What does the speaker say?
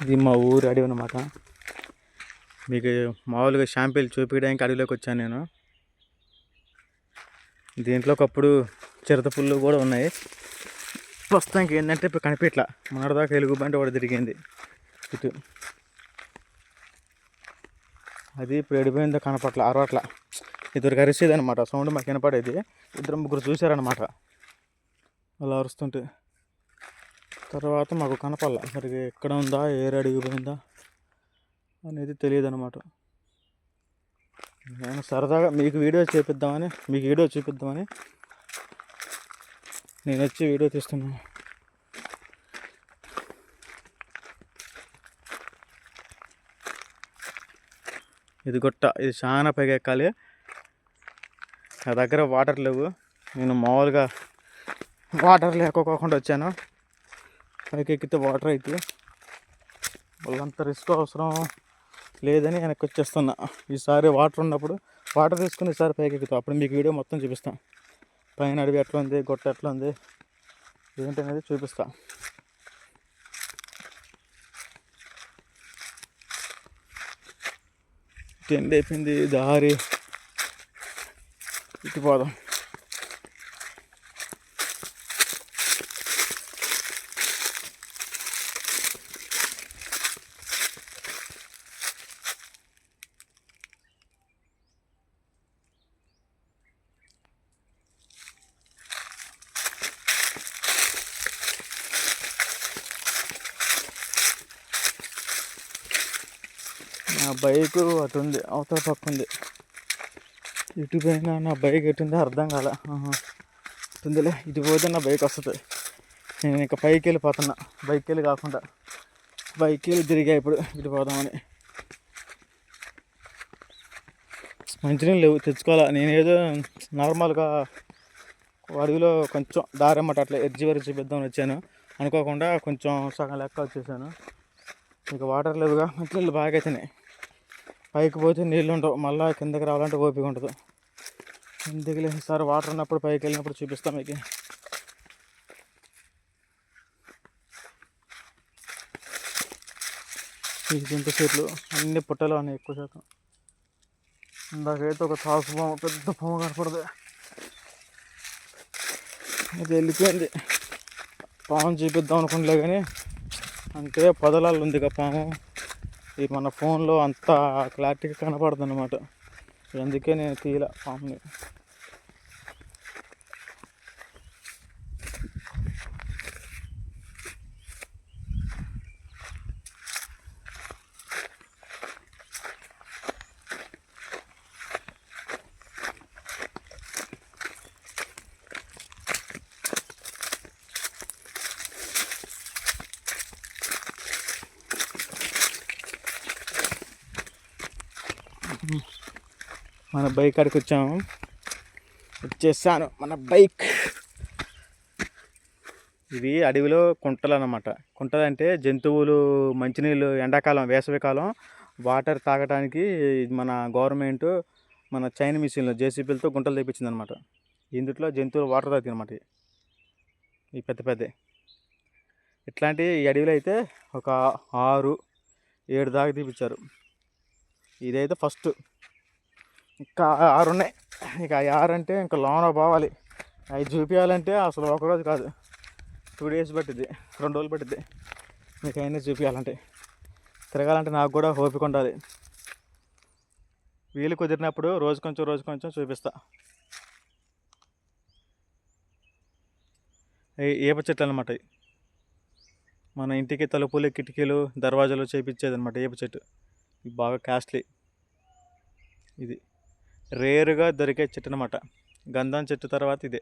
ఇది మా ఊరు అడవి అన్నమాట. మీకు మామూలుగా షాంపిల్ చూపించడానికి అడవిలోకి వచ్చాను నేను. దీంట్లో ఒకప్పుడు చిరుత పుల్లు కూడా ఉన్నాయి. ప్రస్తుతానికి ఏంటంటే ఇప్పుడు కనిపించట్లా. మొన్నటిదాకా ఎలుగు బండి కూడా తిరిగింది ఇటు. అది ఇప్పుడు ఎడిపోయిందో కనపట్ల, అరవట్ల. ఇద్దరు అరిసేది అనమాట, సౌండ్ మాకు వినపడేది. ఇద్దరు ముగ్గురు చూశారనమాట అలా అరుస్తుంటే. తర్వాత మాకు కనపడాల, మరి ఎక్కడ ఉందా, ఏరు అడిగిపోయిందా అనేది తెలియదు అనమాట. నేను సరదాగా మీకు వీడియో చూపిద్దామని నేను వచ్చి వీడియో తీస్తున్నాను. ఇది గుట్ట, ఇది చాలా పైకి ఎక్కాలి. నా దగ్గర వాటర్ లేవు. నేను మామూలుగా వాటర్ లేకపోకుండా వచ్చాను. పైకి ఎక్కితే వాటర్ అయితే వాళ్ళంత రిస్క్ అవసరం లేదని వెనక్కి వచ్చేస్తున్నా. ఈసారి వాటర్ ఉన్నప్పుడు వాటర్ తీసుకుని ఈసారి పైకి ఎక్కుతాం. అప్పుడు మీకు వీడియో మొత్తం చూపిస్తాను. పైన అడవి ఎట్లా ఉంది, గుట్ట ఎట్లా ఉంది ఏంటనేది చూపిస్తాను. ఎండ్ అయిపోయింది దారి, ఇటు పోదాం. నా బైకు అటు ఉంది, అవతల పక్క ఉంది. ఇటు పోయినా నా బైక్ ఎటుందో అర్థం కాలే. ఉందిలే, ఇటు పోతే నా బైక్ వస్తుంది. నేను ఇంకా పైకి వెళ్ళిపోతున్నా, బైక్ వెళ్ళి కాకుండా బైక్ వెళ్ళి తిరిగా ఇప్పుడు ఇటు పోదామని. మంచినీళ్ళు లేవు, తెచ్చుకోవాలా. నేనేదో నార్మల్గా అడవిలో కొంచెం దారి అన్నమాట, అట్లా ఎడ్జి వరకు చూపిద్దామని వచ్చాను. అనుకోకుండా కొంచెం సగం లెక్క వచ్చేసాను. ఇక వాటర్ లేవుగా, మంచినీళ్ళు బాగా అవుతున్నాయి. పైకి పోతే నీళ్ళు ఉండవు, మళ్ళీ కిందకి రావాలంటే ఓపిక ఉండదు. ఎందుకులే, ఈసారి వాటర్ ఉన్నప్పుడు పైకి వెళ్ళినప్పుడు చూపిస్తాం మీకు. ఈ చింత చెట్లు అన్ని పుట్టలు ఉన్నాయి ఎక్కువ శాతం. ఇందాకైతే ఒక తాసు పాము, పెద్ద పాము కనపడదు, అది వెళ్ళిపోయింది. పాము చూపిద్దాం అనుకుంటలే కానీ అంటే పొదలాలు ఉంది ఇక పాము. ఈ మన ఫోన్లో అంత క్లారిటీగా కనపడదు అన్నమాట. అందుకే నేను తీయలే పాముని. మన బైక్ కాడికి వచ్చేసాను మన బైక్. ఇవి అడవిలో కుంటలు అన్నమాట. కుంటలు అంటే జంతువులు మంచినీళ్ళు, ఎండాకాలం వేసవికాలం వాటర్ తాగడానికి మన గవర్నమెంట్ మన చైనా మిషన్లో జేసీబీలతో గుంటలు తెప్పించింది అనమాట. ఇందులో జంతువులు వాటర్ తాగుతాయి అన్నమాట. ఈ పెద్ద పెద్ద ఇట్లాంటి ఈ అడవిలో అయితే ఒక 6-7 దాకా తీపిచ్చారు. ఇదైతే ఫస్ట్. ఇంకా 6 ఉన్నాయి. ఇక 6 అంటే ఇంకా లోన పోవాలి. అవి చూపించాలంటే అసలు ఒకరోజు కాదు, 2 days పట్టిద్ది, 2 రోజులు పట్టిద్ది మీకు అయినా చూపించాలంటే. తిరగాలంటే నాకు కూడా ఓపిక ఉండాలి. వీలు కుదిరినప్పుడు రోజు కొంచెం చూపిస్తా. ఏప చెట్లు అనమాట. మన ఇంటికి తలుపులు, కిటికీలు, దర్వాజాలు చేపించేది అనమాట ఏప చెట్టు. బాగా కాస్ట్లీ. ఇది రేరుగా దొరికే చెట్టు అనమాట. గంధం చెట్టు తర్వాత ఇదే.